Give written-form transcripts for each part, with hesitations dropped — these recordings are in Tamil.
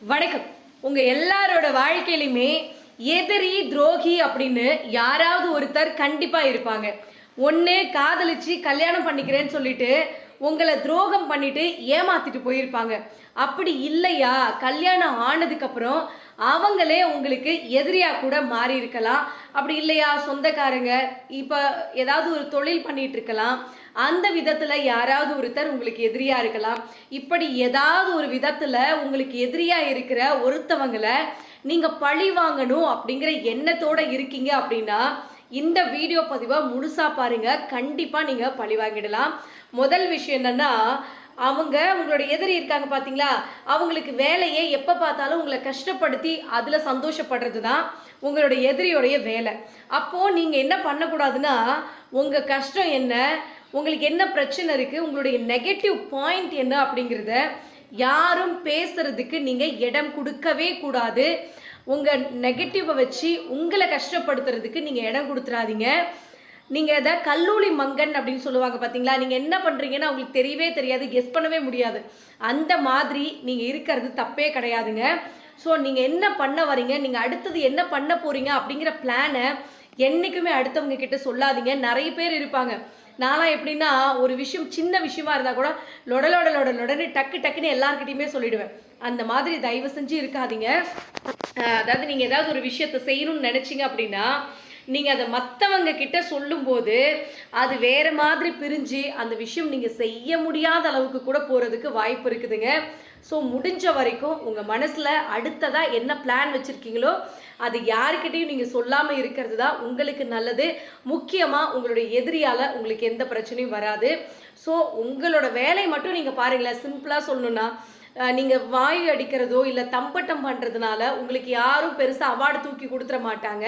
வணக்கம். உங்க எல்லாரோட வாழ்க்கையிலுமே எதிரி துரோகி அப்படின்னு யாராவது ஒருத்தர் கண்டிப்பா இருப்பாங்க. ஒன்று காதலிச்சு கல்யாணம் பண்ணிக்கிறேன்னு சொல்லிட்டு உங்களை துரோகம் பண்ணிட்டு ஏமாத்திட்டு போயிருப்பாங்க. அப்படி இல்லையா, கல்யாணம் ஆனதுக்கப்புறம் அவங்களே உங்களுக்கு எதிரியா கூட மாறி இருக்கலாம். அப்படி இல்லையா, சொந்தக்காரங்க இப்போ ஏதாவது ஒரு தொழில் பண்ணிட்டு இருக்கலாம். அந்த விதத்தில் யாராவது ஒருத்தர் உங்களுக்கு எதிரியா இருக்கலாம். இப்படி ஏதாவது ஒரு விதத்தில் உங்களுக்கு எதிரியா இருக்கிற ஒருத்தவங்களை நீங்கள் பழி வாங்கணும் அப்படிங்கிற எண்ணத்தோட இருக்கீங்க அப்படின்னா இந்த வீடியோ பதிவை முழுசா பாருங்க. கண்டிப்பா நீங்க பழி வாங்கிடலாம். முதல் விஷயம் என்னன்னா, அவங்க உங்களோட எதிரி இருக்காங்க பார்த்தீங்களா, அவங்களுக்கு வேலையை எப்போ பார்த்தாலும் உங்களை கஷ்டப்படுத்தி அதில் சந்தோஷப்படுறது தான் உங்களோட எதிரியோடைய வேலை. அப்போது நீங்கள் என்ன பண்ணக்கூடாதுன்னா, உங்கள் கஷ்டம் என்ன, உங்களுக்கு என்ன பிரச்சனை இருக்குது, உங்களுடைய நெகட்டிவ் பாயிண்ட் என்ன அப்படிங்கிறத யாரும் பேசுறதுக்கு நீங்கள் இடம் கொடுக்கவே கூடாது. உங்கள் நெகட்டிவை வச்சு உங்களை கஷ்டப்படுத்துறதுக்கு நீங்கள் இடம் கொடுத்துறாதீங்க. நீங்கள் அதை கல்லூலி மங்கன் அப்படின்னு சொல்லுவாங்க பார்த்தீங்களா, நீங்கள் என்ன பண்ணுறீங்கன்னு அவங்களுக்கு தெரியவே தெரியாது, கெஸ் பண்ணவே முடியாது. அந்த மாதிரி நீங்கள் இருக்கிறது தப்பே கிடையாதுங்க. ஸோ நீங்கள் என்ன பண்ண வரீங்க, நீங்கள் அடுத்தது என்ன பண்ண போகிறீங்க அப்படிங்கிற பிளானை என்றைக்குமே அடுத்தவங்க கிட்ட சொல்லாதீங்க. நிறைய பேர் இருப்பாங்க. நான்லாம் எப்படின்னா, ஒரு விஷயம் சின்ன விஷயமா இருந்தால் கூட லொடன்னு டக்குன்னு எல்லாருக்கிட்டையுமே சொல்லிடுவேன். அந்த மாதிரி தயவு செஞ்சு இருக்காதீங்க. அதாவது நீங்கள் ஏதாவது ஒரு விஷயத்தை செய்யணும்னு நினச்சிங்க அப்படின்னா, நீங்கள் அதை மற்றவங்க கிட்ட சொல்லும்போது அது வேறு மாதிரி பிரிஞ்சு அந்த விஷயம் நீங்கள் செய்ய முடியாத அளவுக்கு கூட போகிறதுக்கு வாய்ப்பு இருக்குதுங்க. ஸோ முடிஞ்ச வரைக்கும் உங்கள் மனசில் அடுத்ததாக என்ன பிளான் வச்சுருக்கீங்களோ அது யாருக்கிட்டையும் நீங்கள் சொல்லாமல் இருக்கிறது தான் உங்களுக்கு நல்லது. முக்கியமாக உங்களுடைய எதிரியால் உங்களுக்கு எந்த பிரச்சனையும் வராது. ஸோ உங்களோட வேலையை மட்டும் நீங்கள் பாருங்களேன். சிம்பிளாக சொல்லணுன்னா, நீங்கள் வாயு அடிக்கிறதோ இல்லை தம்பட்டம் பண்ணுறதுனால உங்களுக்கு யாரும் பெருசாக அவார்டு தூக்கி கொடுத்துட மாட்டாங்க.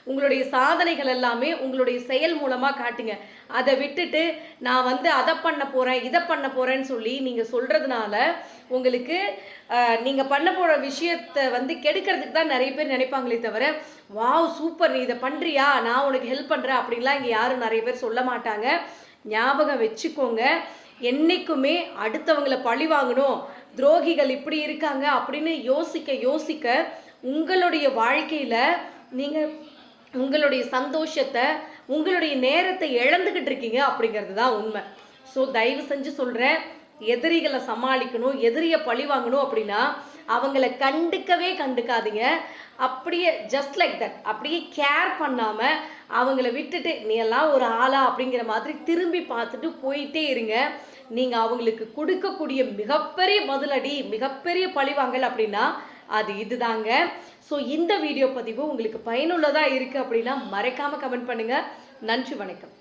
உங்களுடைய சாதனைகள் எல்லாமே உங்களுடைய செயல் மூலமாக காட்டுங்க. அதை விட்டுட்டு நான் அதை பண்ண போகிறேன் இதை பண்ண போகிறேன்னு சொல்லி நீங்கள் சொல்கிறதுனால உங்களுக்கு நீங்கள் பண்ண போகிற விஷயத்தை கெடுக்கிறதுக்கு தான் நிறைய பேர் நினைப்பாங்களே தவிர, வாவ் சூப்பர் நீ இதை பண்ணுறியா, நான் உனக்கு ஹெல்ப் பண்ணுறேன் அப்படின்லாம் இங்கே யாரும் நிறைய பேர் சொல்ல மாட்டாங்க. ஞாபகம் வச்சுக்கோங்க, என்றைக்குமே அடுத்தவங்களை பழி வாங்கணும், துரோகிகள் இப்படி இருக்காங்க அப்படின்னு யோசிக்க உங்களுடைய வாழ்க்கையில் நீங்கள் உங்களுடைய சந்தோஷத்தை உங்களுடைய நேரத்தை இழந்துக்கிட்டு இருக்கீங்க அப்படிங்கிறது தான் உண்மை. ஸோ தயவு செஞ்சு சொல்கிறேன், எதிரிகளை சமாளிக்கணும், எதிரியை பழி வாங்கணும் அப்படின்னா அவங்கள கண்டுக்காதீங்க. அப்படியே ஜஸ்ட் லைக் தட் அப்படியே கேர் பண்ணாமல் அவங்கள விட்டுட்டு நீ எல்லாம் ஒரு ஆளா அப்படிங்கிற மாதிரி திரும்பி பார்த்துட்டு போயிட்டே இருங்க. நீங்கள் அவங்களுக்கு கொடுக்கக்கூடிய மிகப்பெரிய பதிலடி, மிகப்பெரிய பழிவாங்கல் அப்படின்னா அது இதுதாங்க. ஸோ இந்த வீடியோ பதிவு உங்களுக்கு பயனுள்ளதாக இருக்குது அப்படின்னா மறக்காமல் கமெண்ட் பண்ணுங்கள். நன்றி, வணக்கம்.